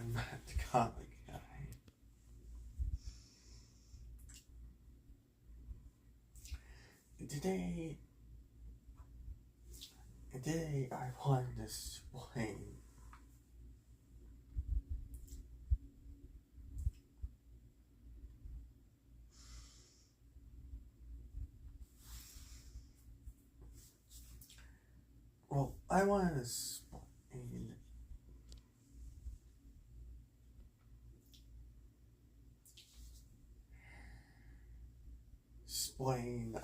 I'm Matt the Comic Guy. Today, today I wanted to explain I wanted to explain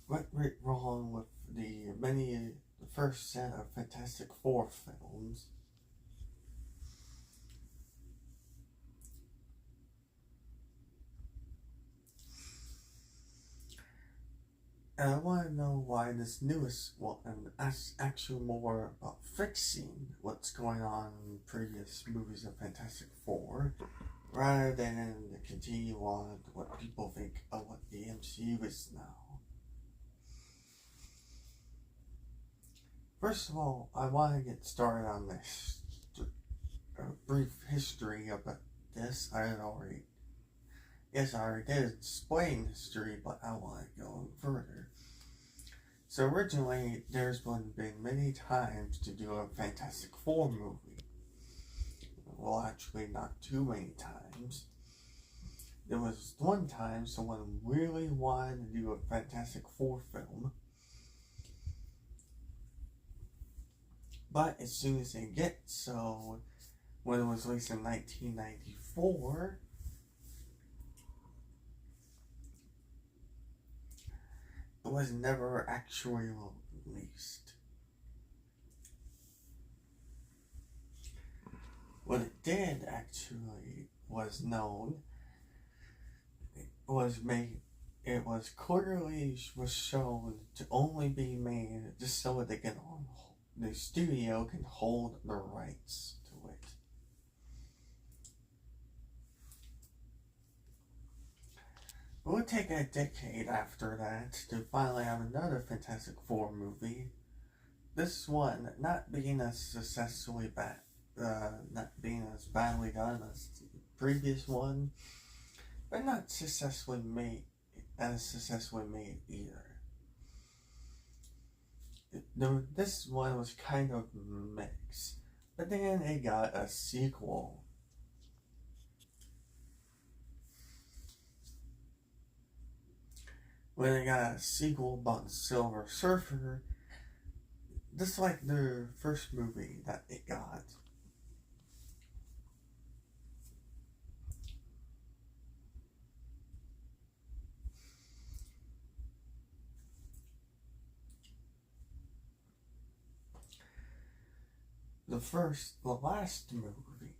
what went wrong with the first set of Fantastic Four films. And I want to know why this newest one is actually more about fixing what's going on in previous movies of Fantastic Four, rather than continue on what people think of what the MCU is now. First of all, I want to get started on this brief history about this. I already did explain history, but I want to go further. So originally, there's been many times to do a Fantastic Four movie. Well, actually, not too many times. There was one time someone really wanted to do a Fantastic Four film, but as soon as they get so, when it was released in 1994, it was never actually released. What it did actually was known. It was clearly shown to only be made just so that the studio can hold the rights to it. It would take a decade after that to finally have another Fantastic Four movie. This one not being as badly done as the previous one, but not successfully made either. This one was kind of mixed, but then it got a sequel. When it got a sequel about the Silver Surfer, just like the first movie that it got. The last movie,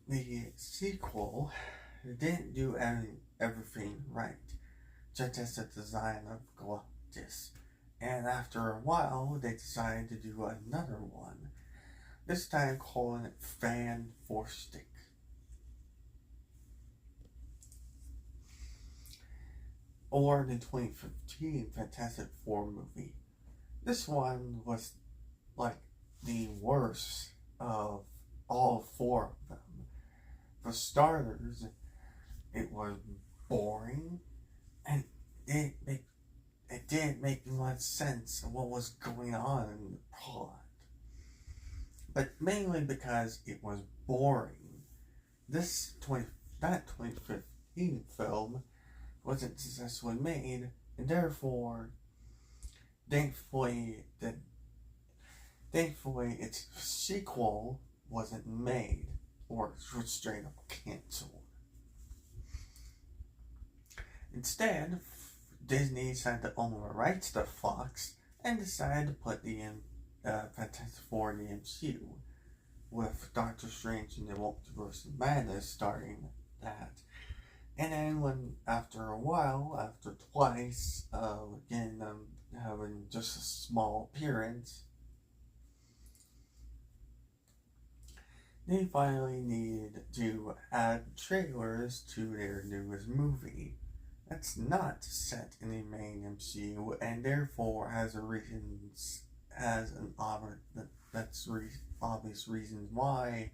the sequel didn't do everything right, such as the design of Galactus, and after a while they decided to do another one, this time calling it Fan Four Stick. Or the 2015 Fantastic Four movie. This one was like the worst of all four of them. For starters, it was boring, and it didn't make much sense of what was going on in the plot. But mainly because it was boring. That 2015 film wasn't successfully made, and therefore, thankfully, its sequel wasn't made, or was straight up canceled. Instead, Disney decided to own the rights to Fox and decided to put the Fantastic Four in the MCU, with Doctor Strange and the Multiverse of Madness starting that. And then after twice getting them having just a small appearance, they finally needed to add trailers to their newest movie. That's not set in the main MCU, and therefore has has an obvious reasons why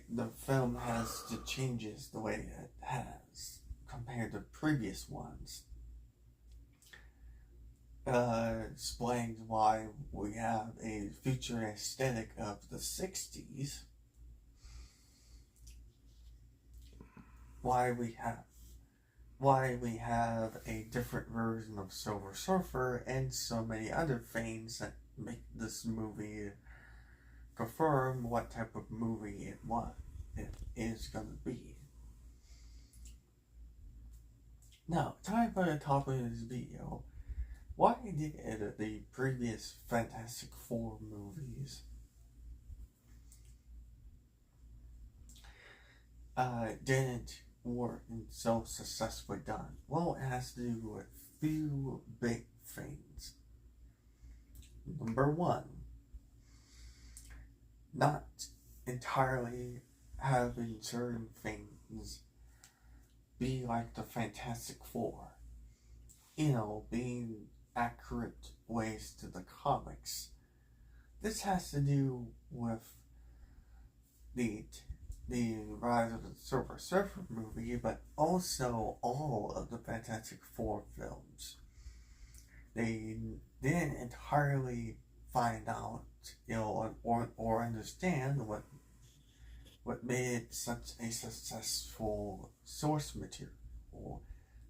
the film has to changes the way it has compared to previous ones. Explains why we have a future aesthetic of the 60s. Why we have a different version of Silver Surfer and so many other things that make this movie confirm what type of movie it is going to be. Now, time for the topic of this video. Why did the previous Fantastic Four movies didn't work and so successfully done? Well, it has to do with a few big things. Number one, not entirely having certain things be like the Fantastic Four. Being accurate ways to the comics. This has to do with the Rise of the Silver Surfer movie, but also all of the Fantastic Four films. They didn't entirely find out, or understand what made it such a successful source material.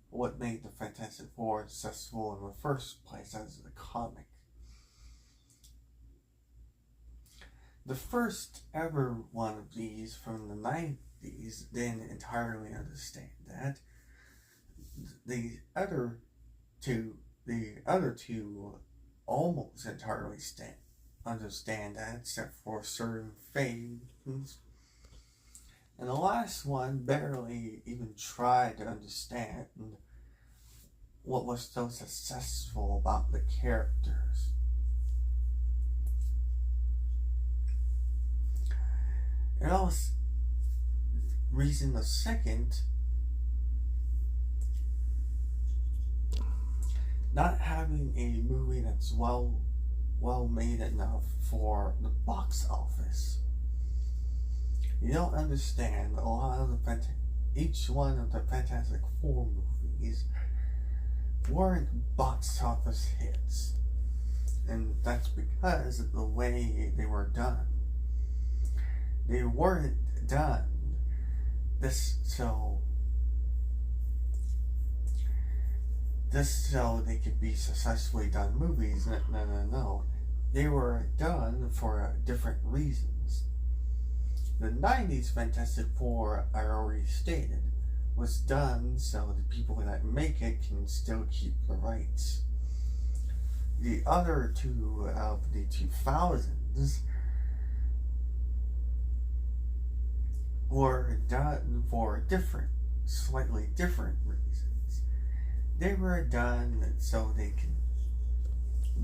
What made the Fantastic Four successful in the first place as a comic. The first ever one of these from the 90s didn't entirely understand that. The other two almost entirely understand that, except for certain things. And the last one barely even tried to understand what was so successful about the characters. And also, reason the second, not having a movie that's well made enough for the box office. You don't understand a lot of each one of the Fantastic Four movies weren't box office hits, and that's because of the way they were done. They weren't done so they could be successfully done movies. No. They were done for different reasons. The 90s Fantastic Four, I already stated, was done so the people that make it can still keep the rights. The other two of the 2000s were done for slightly different reasons. They were done so they can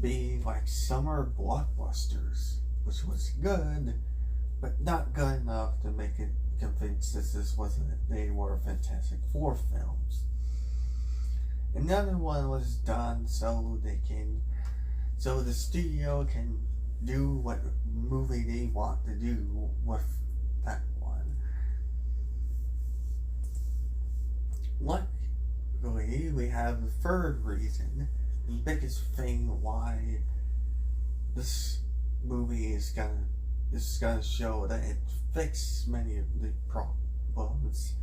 be like summer blockbusters, which was good, but not good enough to make it convinced that they were Fantastic Four films. Another one was done so the studio can do what movie they want to do with that one. Luckily, we have the third reason, the biggest thing why this movie is gonna show that it fixes many of the problems,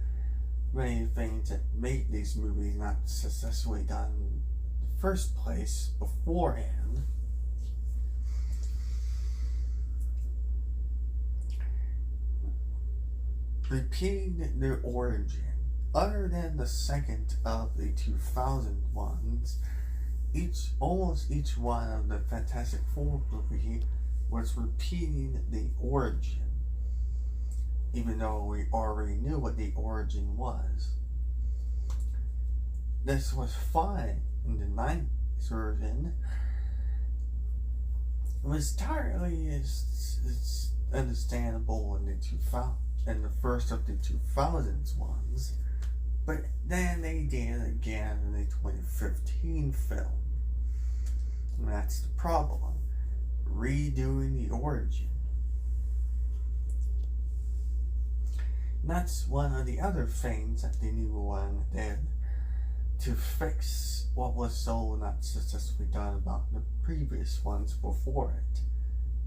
many things that make these movies not successfully done in the first place beforehand. Repeating the origin, other than the second of the 2000 ones, almost each one of the Fantastic Four movie was repeating the origin, even though we already knew what the origin was. This was fine in the 90s version. It was entirely it's understandable in the first of the 2000s ones, But then they did again in the 2015 film. And that's the problem. Redoing the origin. And that's one of the other things that the new one did to fix what was so not successfully done about the previous ones before it.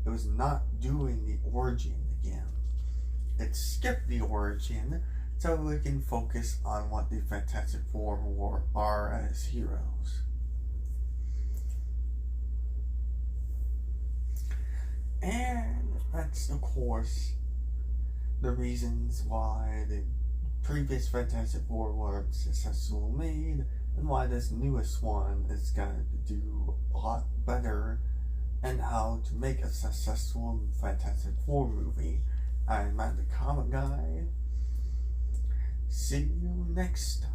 It was not doing the origin again. It skipped the origin so we can focus on what the Fantastic Four are as heroes. And that's, of course, the reasons why the previous Fantastic Four were successfully made, and why this newest one is going to do a lot better, and how to make a successful Fantastic Four movie. I'm Matt the Comic Guy. See you next time.